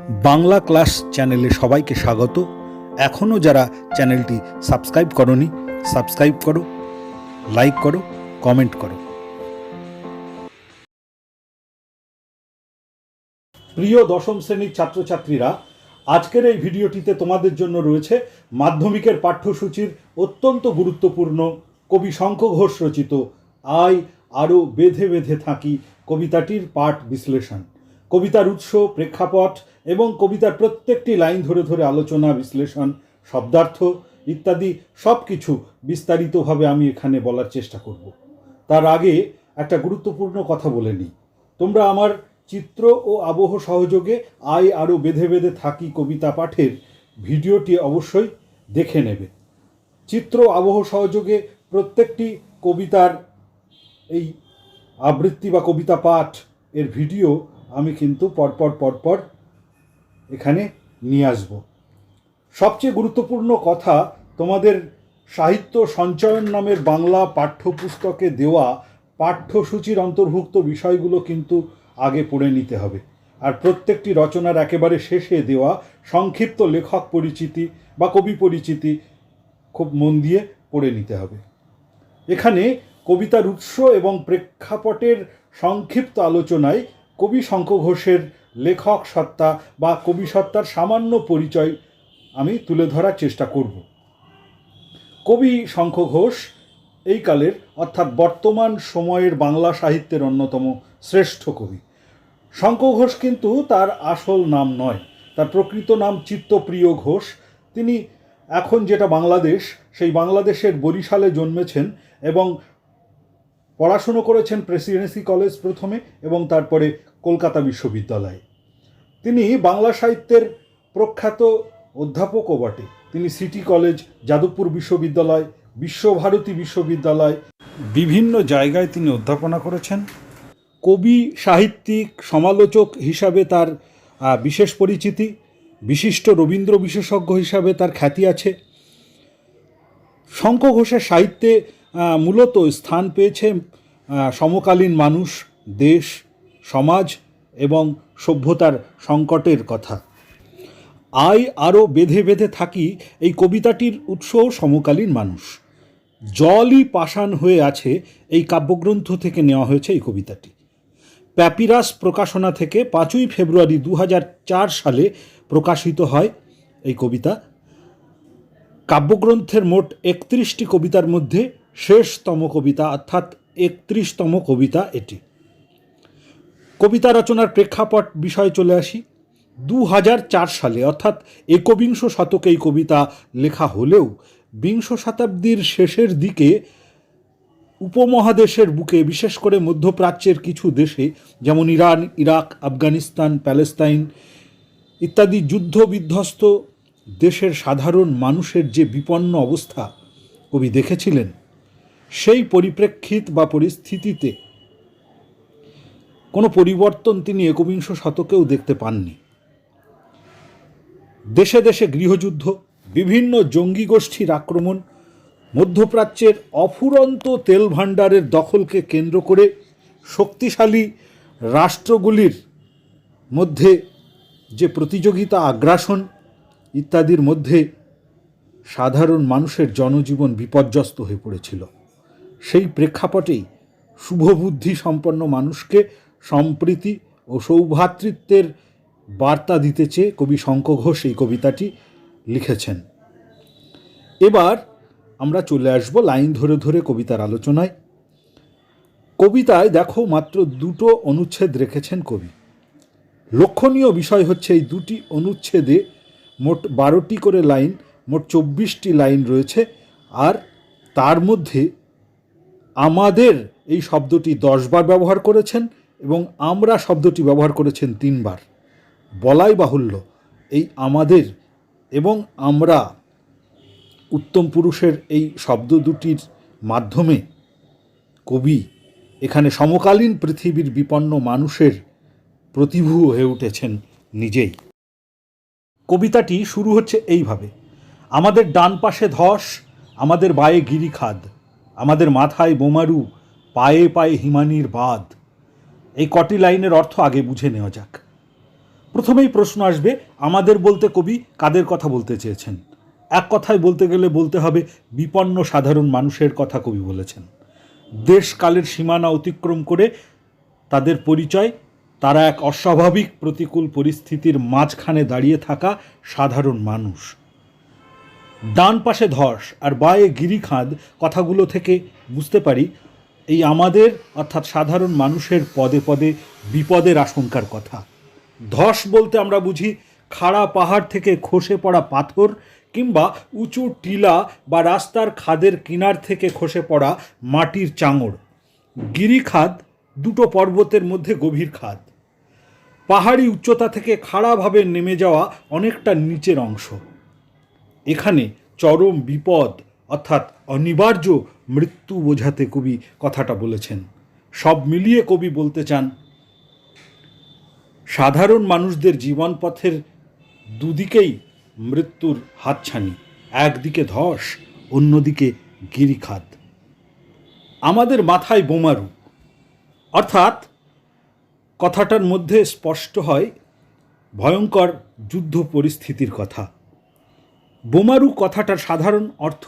Bangla class চ্যানেলে সবাইকে স্বাগত। এখনও যারা চ্যানেলটি সাবস্ক্রাইব করনি সাবস্ক্রাইব করো, লাইক করো, কমেন্ট করো। প্রিয় দশম শ্রেণীর ছাত্রছাত্রীরা, আজকের এই ভিডিওটিতে তোমাদের জন্য রয়েছে মাধ্যমিকের পাঠ্যসূচির অত্যন্ত গুরুত্বপূর্ণ কবি শঙ্খ ঘোষ রচিত আই আরও বেঁধে বেঁধে থাকি কবিতাটির পাঠ বিশ্লেষণ। কবিতার উৎস, প্রেক্ষাপট এবং কবিতার প্রত্যেকটি লাইন ধরে ধরে আলোচনা, বিশ্লেষণ, শব্দার্থ ইত্যাদি সব কিছু বিস্তারিতভাবে আমি এখানে বলার চেষ্টা করব। তার আগে একটা গুরুত্বপূর্ণ কথা বলে নিই। তোমরা আমার চিত্র ও আবহ সহযোগে আই আরও বেঁধে বেঁধে থাকি কবিতা পাঠের ভিডিওটি অবশ্যই দেখে নেবে। চিত্র আবহ সহযোগে প্রত্যেকটি কবিতার এই আবৃত্তি বা কবিতা পাঠ এর ভিডিও আমি কিন্তু পরপর এখানে নিয়ে আসব। সবচেয়ে গুরুত্বপূর্ণ কথা, তোমাদের সাহিত্য সঞ্চয়ন নামের বাংলা পাঠ্যপুস্তকে দেওয়া পাঠ্যসূচির অন্তর্ভুক্ত বিষয়গুলো কিন্তু আগে পড়ে নিতে হবে। আর প্রত্যেকটি রচনার একেবারে শেষে দেওয়া সংক্ষিপ্ত লেখক পরিচিতি বা কবি পরিচিতি খুব মন দিয়ে পড়ে নিতে হবে। এখানে কবিতার উৎস এবং প্রেক্ষাপটের সংক্ষিপ্ত আলোচনায় কবি শঙ্খ ঘোষের লেখক সত্তা বা কবি সত্তার সামান্য পরিচয় আমি তুলে ধরার চেষ্টা করব। কবি শঙ্খ ঘোষ এই কালের অর্থাৎ বর্তমান সময়ের বাংলা সাহিত্যের অন্যতম শ্রেষ্ঠ কবি। শঙ্খ ঘোষ কিন্তু তার আসল নাম নয়, তার প্রকৃত নাম চিত্তপ্রিয় ঘোষ। তিনি এখন যেটা বাংলাদেশ, সেই বাংলাদেশের বরিশালে জন্মেছেন এবং পড়াশুনো করেছেন প্রেসিডেন্সি কলেজ প্রথমে এবং তারপরে কলকাতা বিশ্ববিদ্যালয়ে। তিনি বাংলা সাহিত্যের প্রখ্যাত অধ্যাপকও বটে। তিনি সিটি কলেজ, যাদবপুর বিশ্ববিদ্যালয়, বিশ্বভারতী বিশ্ববিদ্যালয় বিভিন্ন জায়গায় তিনি অধ্যাপনা করেছেন। কবি, সাহিত্যিক, সমালোচক হিসাবে তার বিশেষ পরিচিতি, বিশিষ্ট রবীন্দ্র বিশেষজ্ঞ হিসাবে তার খ্যাতি আছে। শঙ্খ ঘোষের সাহিত্যে মূলত স্থান পেয়েছে সমকালীন মানুষ, দেশ, সমাজ এবং সভ্যতার সংকটের কথা। আই আরও বেঁধে বেঁধে থাকি এই কবিতাটির উৎসও সমকালীন মানুষ। জলই পাষাণ হয়ে আছে এই কাব্যগ্রন্থ থেকে নেওয়া হয়েছে এই কবিতাটি। প্যাপিরাস প্রকাশনা থেকে 5ই ফেব্রুয়ারি 2004 সালে প্রকাশিত হয় এই কবিতা। কাব্যগ্রন্থের মোট 31টি কবিতার মধ্যে শেষতম কবিতা অর্থাৎ 31তম কবিতা এটি। কবিতা রচনার প্রেক্ষাপট বিষয়ে চলে আসি। 2004 সালে অর্থাৎ একবিংশ শতকে এই কবিতা লেখা হলেও বিংশ শতাব্দীর শেষের দিকে উপমহাদেশের বুকে, বিশেষ করে মধ্যপ্রাচ্যের কিছু দেশে যেমন ইরান, ইরাক, আফগানিস্তান, প্যালেস্তাইন ইত্যাদি যুদ্ধ বিধ্বস্ত দেশের সাধারণ মানুষের যে বিপন্ন অবস্থা কবি দেখেছিলেন, সেই পরিপ্রেক্ষিত বা পরিস্থিতিতে কোনো পরিবর্তন তিনি একবিংশ শতকেও দেখতে পাননি। দেশে দেশে গৃহযুদ্ধ, বিভিন্ন জঙ্গি গোষ্ঠীর আক্রমণ, মধ্যপ্রাচ্যের অফুরন্ত তেল ভাণ্ডারের দখলকে কেন্দ্র করে শক্তিশালী রাষ্ট্রগুলির মধ্যে যে প্রতিযোগিতা, আগ্রাসন ইত্যাদির মধ্যে সাধারণ মানুষের জনজীবন বিপর্যস্ত হয়ে পড়েছিল। সেই প্রেক্ষাপটেই শুভবুদ্ধি সম্পন্ন মানুষকে সম্প্রীতি ও সৌভ্রাতৃত্বের বার্তা দিতে চেয়ে কবি শঙ্খ ঘোষ এই কবিতাটি লিখেছেন। এবার আমরা চলে আসব লাইন ধরে ধরে কবিতার আলোচনায়। কবিতায় দেখো মাত্র 2টো অনুচ্ছেদ রেখেছেন কবি। লক্ষণীয় বিষয় হচ্ছে এই 2টি অনুচ্ছেদে মোট 12টি করে লাইন, মোট 24টি লাইন রয়েছে। আর তার মধ্যে আমাদের এই শব্দটি 10 বার ব্যবহার করেছেন এবং আমরা শব্দটি ব্যবহার করেছেন 3 বার। বলাই বাহুল্য এই আমাদের এবং আমরা উত্তম পুরুষের এই শব্দ দুটির মাধ্যমে কবি এখানে সমকালীন পৃথিবীর বিপন্ন মানুষের প্রতিভূ হয়ে উঠেছেন নিজেই। কবিতাটি শুরু হচ্ছে এইভাবে: আমাদের ডান পাশে ধস, আমাদের বায়ে গিরিখাদ, আমাদের মাথায় বোমারু, পায়ে পায়ে হিমানির বাঁধ। এই কটি লাইনের অর্থ আগে বুঝে নেওয়া যাক। প্রথমেই প্রশ্ন আসবে, আমাদের বলতে কবি কাদের কথা বলতে চেয়েছেন? এক কথায় বলতে গেলে বলতে হবে বিপন্ন সাধারণ মানুষের কথা কবি বলেছেন। দেশকালের সীমানা অতিক্রম করে তাদের পরিচয়, তারা এক অস্বাভাবিক প্রতিকূল পরিস্থিতির মাঝখানে দাঁড়িয়ে থাকা সাধারণ মানুষ। ডান পাশে ধস আর বাঁয়ে গিরিখাদ কথাগুলো থেকে বুঝতে পারি এই আমাদের অর্থাৎ সাধারণ মানুষের পদে পদে বিপদের আশঙ্কার কথা। ধস বলতে আমরা বুঝি খাড়া পাহাড় থেকে খসে পড়া পাথর কিংবা উঁচু টিলা বা রাস্তার খাদের কিনার থেকে খসে পড়া মাটির চাঙড়। গিরিখাদ দুটো পর্বতের মধ্যে গভীর খাদ, পাহাড়ি উচ্চতা থেকে খাড়াভাবে নেমে যাওয়া অনেকটা নিচের অংশ। এখানে চরম বিপদ অর্থাৎ অনিবার্য মৃত্যু বোঝাতে কবি কথাটা বলেছেন। সব মিলিয়ে কবি বলতে চান সাধারণ মানুষদের জীবনপথের দুদিকেই মৃত্যুর হাতছানি, একদিকে ধস, অন্যদিকে গিরিখাদ। আমাদের মাথায় বোমারু, অর্থাৎ কথাটার মধ্যে স্পষ্ট হয় ভয়ঙ্কর যুদ্ধ পরিস্থিতির কথা। বোমারু কথাটার সাধারণ অর্থ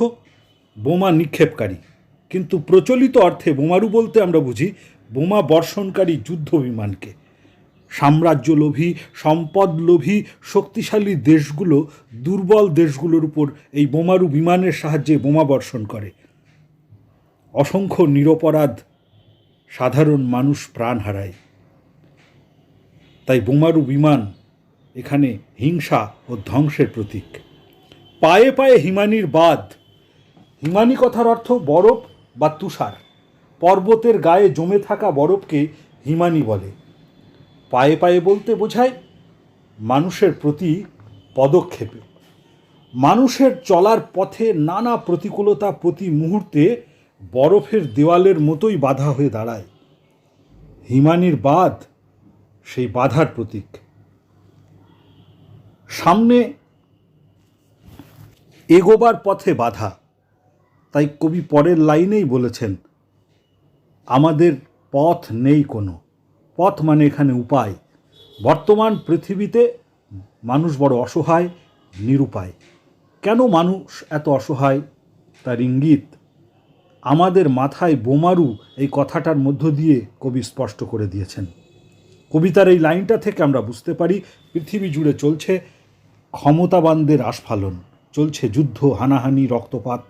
বোমা নিক্ষেপকারী, কিন্তু প্রচলিত অর্থে বোমারু বলতে আমরা বুঝি বোমা বর্ষণকারী যুদ্ধ বিমানকে। সাম্রাজ্যলোভী, সম্পদলোভী, শক্তিশালী দেশগুলো দুর্বল দেশগুলোর উপর এই বোমারু বিমানের সাহায্যে বোমা বর্ষণ করে। অসংখ্য নিরপরাধ সাধারণ মানুষ প্রাণ হারায়। তাই বোমারু বিমান এখানে হিংসা ও ধ্বংসের প্রতীক। পায়ে পায়ে হিমানির বাঁধ, হিমানি কথার অর্থ বরফ বা তুষার। পর্বতের গায়ে জমে থাকা বরফকে হিমানি বলে। পায়ে পায়ে বলতে বোঝায় মানুষের প্রতি পদক্ষেপে। মানুষের চলার পথে নানা প্রতিকূলতা প্রতি মুহূর্তে বরফের দেওয়ালের মতোই বাধা হয়ে দাঁড়ায়। হিমানির বাঁধ সেই বাধার প্রতীক। সামনে এগোবার পথে বাধা। তাই কবি পরের লাইনেই বলেছেন আমাদের পথ নেই কোনো। পথ মানে এখানে উপায়। বর্তমান পৃথিবীতে মানুষ বড় অসহায়, নিরুপায়। কেন মানুষ এত অসহায় তার ইঙ্গিত আমাদের মাথায় বোমারু এই কথাটার মধ্য দিয়ে কবি স্পষ্ট করে দিয়েছেন। কবিতার এই লাইনটা থেকে আমরা বুঝতে পারি পৃথিবী জুড়ে চলছে ক্ষমতাবানদের আস্ফালন, চলছে যুদ্ধ, হানাহানি, রক্তপাত।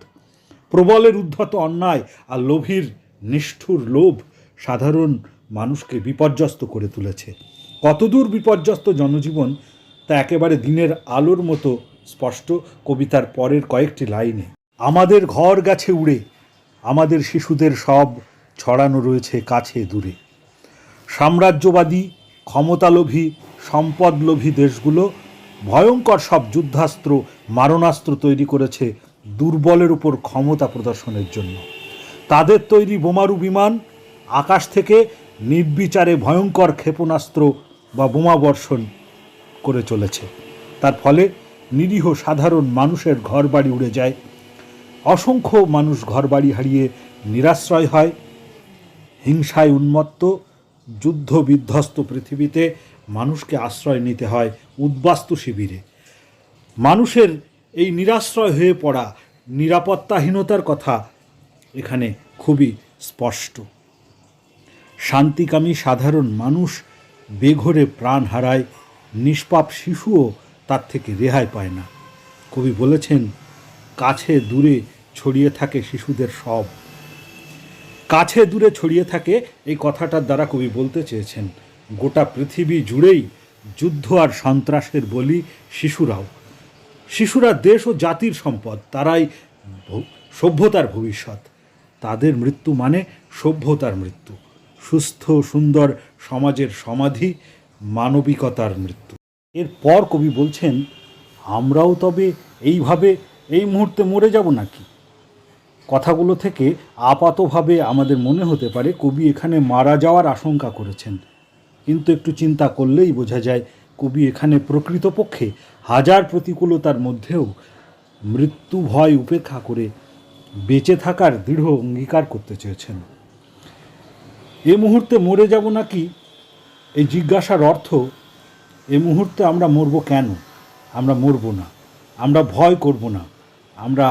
প্রবলের উদ্ধত অন্যায় আর লোভীর নিষ্ঠুর লোভ সাধারণ মানুষকে বিপর্যস্ত করে তুলেছে। কতদূর বিপর্যস্ত জনজীবন তা একেবারে দিনের আলোর মতো স্পষ্ট কবিতার পরের কয়েকটি লাইনে। আমাদের ঘর গেছে উড়ে, আমাদের শিশুদের সব ছড়ানো রয়েছে কাছে দূরে। সাম্রাজ্যবাদী, ক্ষমতালোভী, সম্পদলোভী দেশগুলো ভয়ঙ্কর সব যুদ্ধাস্ত্র, মারণাস্ত্র তৈরি করেছে দুর্বলের উপর ক্ষমতা প্রদর্শনের জন্য। তাদের তৈরি বোমারু বিমান আকাশ থেকে নির্বিচারে ভয়ঙ্কর ক্ষেপণাস্ত্র বা বোমা বর্ষণ করে চলেছে। তার ফলে নিরীহ সাধারণ মানুষের ঘরবাড়ি উড়ে যায়। অসংখ্য মানুষ ঘরবাড়ি হারিয়ে নিরাশ্রয় হয়। হিংসায় উন্মত্ত যুদ্ধ বিধ্বস্ত পৃথিবীতে মানুষকে আশ্রয় নিতে হয় উদ্বাস্তু শিবিরে। মানুষের এই নিরাশ্রয় হয়ে পড়া, নিরাপত্তাহীনতার কথা এখানে খুবই স্পষ্ট। শান্তিকামী সাধারণ মানুষ বেঘোরে প্রাণ হারায়, নিষ্পাপ শিশুও তার থেকে রেহাই পায় না। কবি বলেছেন কাছে দূরে ছড়িয়ে থাকে শিশুদের সব। কাছে দূরে ছড়িয়ে থাকে এই কথাটার দ্বারা কবি বলতে চেয়েছেন গোটা পৃথিবী জুড়েই যুদ্ধ আর সন্ত্রাসের বলি শিশুরাও। শিশুরা দেশ ও জাতির সম্পদ, তারাই সভ্যতার ভবিষ্যৎ। তাদের মৃত্যু মানে সভ্যতার মৃত্যু, সুস্থ সুন্দর সমাজের সমাধি, মানবিকতার মৃত্যু। এরপর কবি বলছেন আমরাও তবে এইভাবে এই মুহূর্তে মরে যাব নাকি? কথাগুলো থেকে আপাতভাবে আমাদের মনে হতে পারে কবি এখানে মারা যাওয়ার আশঙ্কা করেছেন, কিন্তু একটু চিন্তা করলেই বোঝা যায় কবি এখানে প্রকৃতপক্ষে হাজার প্রতিকূলতার মধ্যেও মৃত্যু ভয় উপেক্ষা করে বেঁচে থাকার দৃঢ় অঙ্গীকার করতে চেয়েছেন। এ মুহূর্তে মরে যাব নাকি এই জিজ্ঞাসার অর্থ এই মুহূর্তে আমরা মরব কেন? আমরা মরব না, আমরা ভয় করব না, আমরা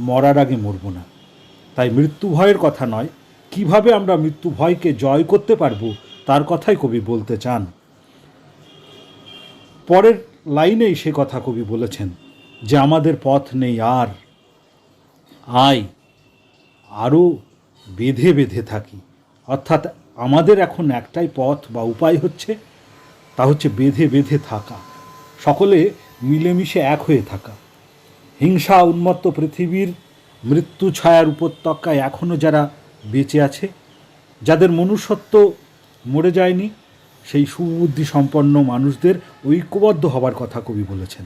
মরার আগে মরব না। তাই মৃত্যু ভয়ের কথা নয়, কিভাবে আমরা মৃত্যু ভয়কে জয় করতে পারবো তার কথাই কবি বলতে চান। পরের লাইনেই সে কথা কবি বলেছেন যে আমাদের পথ নেই আর, আয় আরও বেঁধে বেঁধে থাকি। অর্থাৎ আমাদের এখন একটাই পথ বা উপায় হচ্ছে, তা হচ্ছে বেঁধে বেঁধে থাকা, সকলে মিলেমিশে এক হয়ে থাকা। হিংসা উন্মত্ত পৃথিবীর মৃত্যু ছায়ার উপত্যকায় এখনও যারা বেঁচে আছে, যাদের মনুষ্যত্ব মরে যায়নি, সেই সুবুদ্ধি সম্পন্ন মানুষদের ঐক্যবদ্ধ হবার কথা কবি বলেছেন।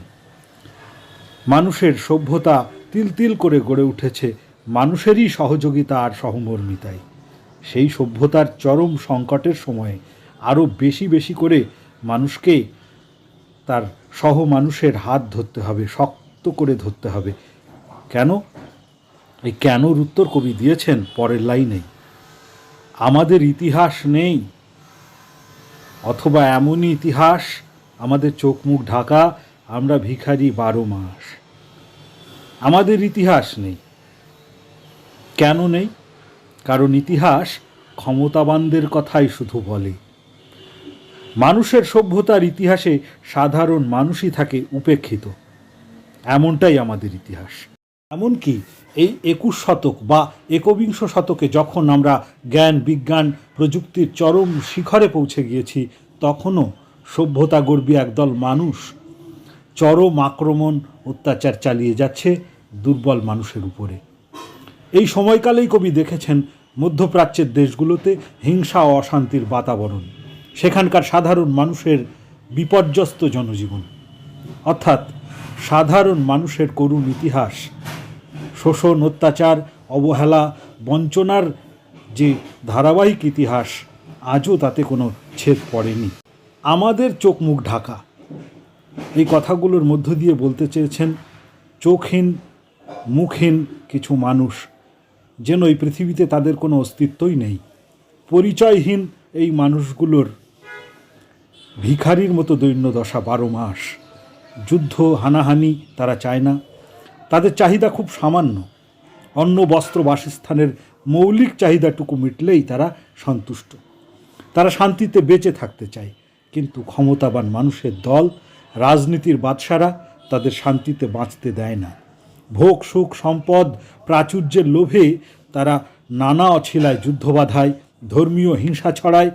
মানুষের সভ্যতা তিল তিল করে গড়ে উঠেছে মানুষেরই সহযোগিতা আর সহমর্মিতায়। সেই সভ্যতার চরম সংকটের সময়ে আরও বেশি বেশি করে মানুষকে তার সহ মানুষের হাত ধরতে হবে, শক্ত করে ধরতে হবে। কেন? এই কেনর উত্তর কবি দিয়েছেন পরের লাইনেই। আমাদের ইতিহাস নেই, অথবা এমনই ইতিহাস আমাদের চোখ মুখ ঢাকা, আমরা ভিখারি 12 মাস। আমাদের ইতিহাস নেই। কেন নেই? কারণ ইতিহাস ক্ষমতাবানদের কথাই শুধু বলে। মানুষের সভ্যতার ইতিহাসে সাধারণ মানুষই থাকে উপেক্ষিত, এমনটাই আমাদের ইতিহাস। এমনকি এই 21 শতক বা একবিংশ শতকে যখন আমরা জ্ঞান বিজ্ঞান প্রযুক্তির চরম শিখরে পৌঁছে গিয়েছি, তখনও সভ্যতাগর্বী একদল মানুষ চরম আক্রমণ অত্যাচার চালিয়ে যাচ্ছে দুর্বল মানুষের উপরে। এই সময়কালেই কবি দেখেছেন মধ্যপ্রাচ্যের দেশগুলোতে হিংসা ও অশান্তির বাতাবরণ, সেখানকার সাধারণ মানুষের বিপর্যস্ত জনজীবন। অর্থাৎ সাধারণ মানুষের করুণ ইতিহাস, শোষণ অত্যাচার অবহেলা বঞ্চনার যে ধারাবাহিক ইতিহাস, আজও তাতে কোনো ছেদ পড়েনি। আমাদের চোখ মুখ ঢাকা, এই কথাগুলোর মধ্য দিয়ে বলতে চেয়েছেন চোখহীন মুখহীন কিছু মানুষ যেন এই পৃথিবীতে তাদের কোনো অস্তিত্বই নেই। পরিচয়হীন এই মানুষগুলোর ভিখারির মতো দৈন্য দশা 12 মাস। যুদ্ধ হানাহানি তারা চায় না, তাদের চাহিদা খুব সামান্য। অন্ন বস্ত্র বাসস্থানের মৌলিক চাহিদাটুকু মিটলেই তারা সন্তুষ্ট। তারা শান্তিতে বেঁচে থাকতে চায়, কিন্তু ক্ষমতাবান মানুষের দল, রাজনীতির বাদশারা তাদের শান্তিতে বাঁচতে দেয় না। ভোগ সুখ সম্পদ প্রাচুর্যের লোভে তারা নানা অছিলায় যুদ্ধ বাধায়, ধর্মীয় হিংসা ছড়ায়,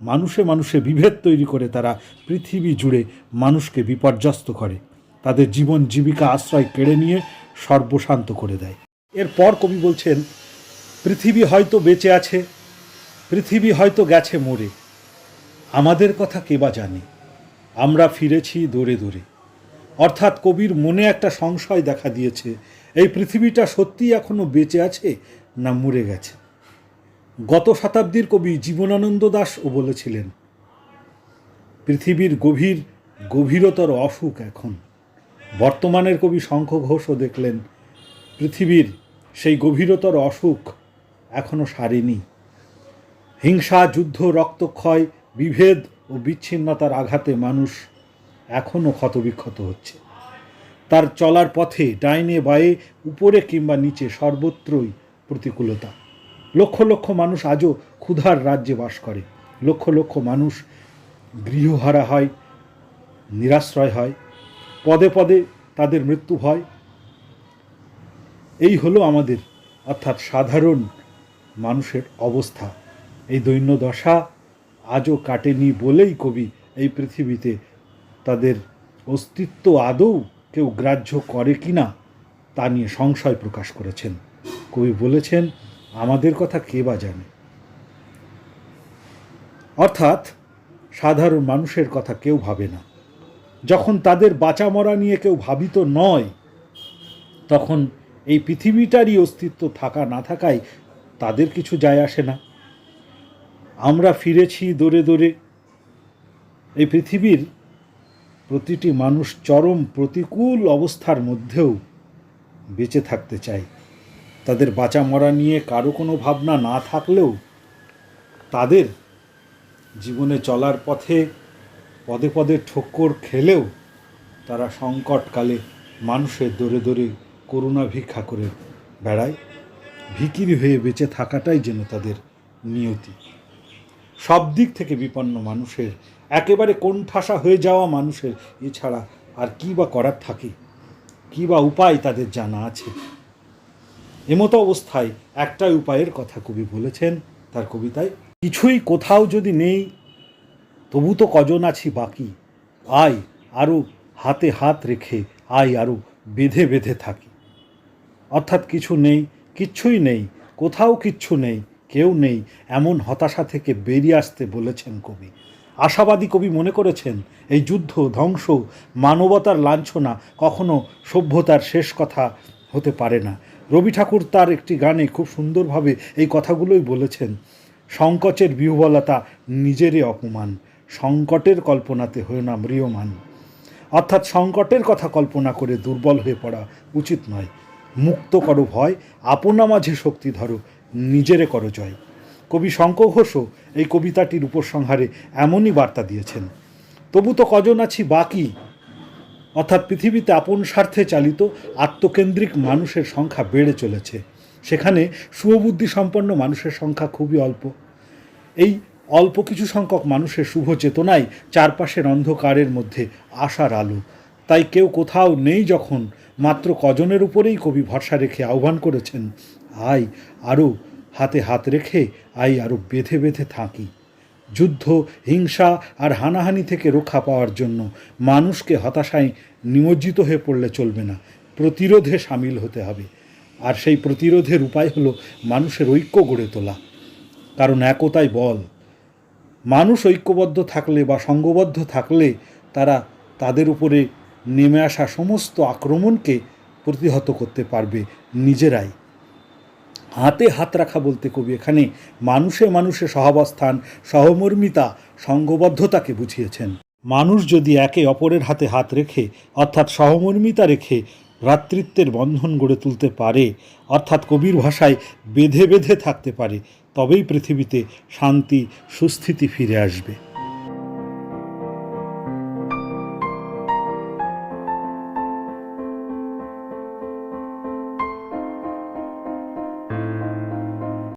মানুষে মানুষে বিভেদ তৈরি করে তারা পৃথিবী জুড়ে মানুষকে বিপর্যস্ত করে, তাদের জীবন জীবিকা আশ্রয় কেড়ে নিয়ে সর্বশান্ত করে দেয়। এরপর কবি বলছেন পৃথিবী হয়তো বেঁচে আছে, পৃথিবী হয়তো গেছে মরে, আমাদের কথা কে বা জানে, আমরা ফিরেছি দৌড়ে দৌড়ে। অর্থাৎ কবির মনে একটা সংশয় দেখা দিয়েছে, এই পৃথিবীটা সত্যিই এখনো বেঁচে আছে না মরে গেছে। গত শতাব্দীর কবি জীবনানন্দ দাশও বলেছিলেন পৃথিবীর গভীরতর অসুখ এখন। বর্তমানের কবি শঙ্খ ঘোষও দেখলেন পৃথিবীর সেই গভীরতর অসুখ এখনো সারেনি। হিংসা যুদ্ধ রক্তক্ষয় বিভেদ ও বিচ্ছিন্নতার আঘাতে মানুষ এখনও ক্ষতবিক্ষত হচ্ছে। তার চলার পথে ডাইনে বায়ে উপরে কিংবা নিচে সর্বত্রই প্রতিকূলতা। লক্ষ লক্ষ মানুষ আজও ক্ষুধার রাজ্যে বাস করে, লক্ষ লক্ষ মানুষ গৃহহারা হয়, নিরাশ্রয় হয়, পদে পদে তাদের মৃত্যু ভয়। এই হলো আমাদের অর্থাৎ সাধারণ মানুষের অবস্থা। এই দৈন্য দশা আজও কাটেনি বলেই কবি এই পৃথিবীতে তাদের অস্তিত্ব আদৌ কেউ গ্রাহ্য করে কি না তা নিয়ে সংশয় প্রকাশ করেছেন। কবি বলেছেন আমাদের কথা কে বা জানে। অর্থাৎ সাধারণ মানুষের কথা কেউ ভাবে না। যখন তাদের বাঁচা মরা নিয়ে কেউ ভাবিত নয়, তখন এই পৃথিবীটারই অস্তিত্ব থাকা না থাকায় তাদের কিছু যায় আসে না। আমরা ফিরেছি দৌড়ে দৌড়ে। এই পৃথিবীর প্রতিটি মানুষ চরম প্রতিকূল অবস্থার মধ্যেও বেঁচে থাকতে চায়। তাদের বাঁচা মরা নিয়ে কারো কোনো ভাবনা না থাকলেও তাদের জীবনে চলার পথে পদে পদে ঠোক্কর খেলেও তারা সংকটকালে মানুষের দরে দরে করুণা ভিক্ষা করে বেড়ায়। ভিখিরি হয়ে বেঁচে থাকাটাই যেন তাদের নিয়তি। সব দিক থেকে বিপন্ন মানুষের, একেবারে কোণঠাসা হয়ে যাওয়া মানুষের এছাড়া আর কী বা করার থাকে, কী বা উপায় তাদের জানা আছে? এমতো অবস্থায় একটাই উপায়ের কথা কবি বলেছেন তার কবিতায়, কিছুই কোথাও যদি নেই তবু তো কজন আছি বাকি, আয় আরও হাতে হাত রেখে, আয় আরও বেঁধে বেঁধে থাকি। অর্থাৎ কিছু নেই, কিচ্ছুই নেই, কোথাও কিচ্ছু নেই, কেউ নেই, এমন হতাশা থেকে বেরিয়ে আসতে বলেছেন কবি। আশাবাদী কবি মনে করেছেন এই যুদ্ধ, ধ্বংস, মানবতার লাঞ্ছনা কখনো সভ্যতার শেষ কথা হতে পারে না। রবি ঠাকুর তার একটি গানে খুব সুন্দরভাবে এই কথাগুলোই বলেছেন। সংকোচের বিহ্বলতা নিজেরই অপমান, সংকটের কল্পনাতে হয়ে না ম্রিয়মান। অর্থাৎ সংকটের কথা কল্পনা করে দুর্বল হয়ে পড়া উচিত নয়। মুক্ত করো ভয়, আপনা মাঝে শক্তি ধরো, নিজেরে করো জয়। কবি শঙ্খ ঘোষও এই কবিতাটির উপসংহারে এমনই বার্তা দিয়েছেন। তবু তো কজন আছি বাকি, অর্থাৎ পৃথিবীতে আপন স্বার্থে চালিত আত্মকেন্দ্রিক মানুষের সংখ্যা বেড়ে চলেছে। সেখানে শুভবুদ্ধি সম্পন্ন মানুষের সংখ্যা খুবই অল্প। এই অল্প কিছু সংখ্যক মানুষের শুভ চেতনায় চারপাশের অন্ধকারের মধ্যে আশার আলো। তাই কেউ কোথাও নেই যখন, মাত্র কজনের উপরেই কবি ভরসা রেখে আহ্বান করেছেন, আয় আরও হাতে হাত রেখে, আয় আরও বেঁধে বেঁধে থাকি। যুদ্ধ, হিংসা আর হানাহানি থেকে রক্ষা পাওয়ার জন্য মানুষকে হতাশায় নিমজ্জিত হয়ে পড়লে চলবে না, প্রতিরোধে সামিল হতে হবে। আর সেই প্রতিরোধের উপায় হলো মানুষের ঐক্য গড়ে তোলা। কারণ একতাই বল। মানুষ ঐক্যবদ্ধ থাকলে বা সঙ্গবদ্ধ থাকলে তারা তাদের উপরে নেমে আসা সমস্ত আক্রমণকে প্রতিহত করতে পারবে নিজেরাই। হাতে হাত রাখা বলতে কবি এখানে মানুষে মানুষে সহাবস্থান, সহমর্মিতা, সঙ্গবদ্ধতাকে বুঝিয়েছেন। মানুষ যদি একে অপরের হাতে হাত রেখে, অর্থাৎ সহমর্মিতা রেখে ভ্রাতৃত্বের বন্ধন গড়ে তুলতে পারে, অর্থাৎ কবির ভাষায় বেঁধে বেঁধে থাকতে পারে, তবেই পৃথিবীতে শান্তি, সুস্থিতি ফিরে আসবে।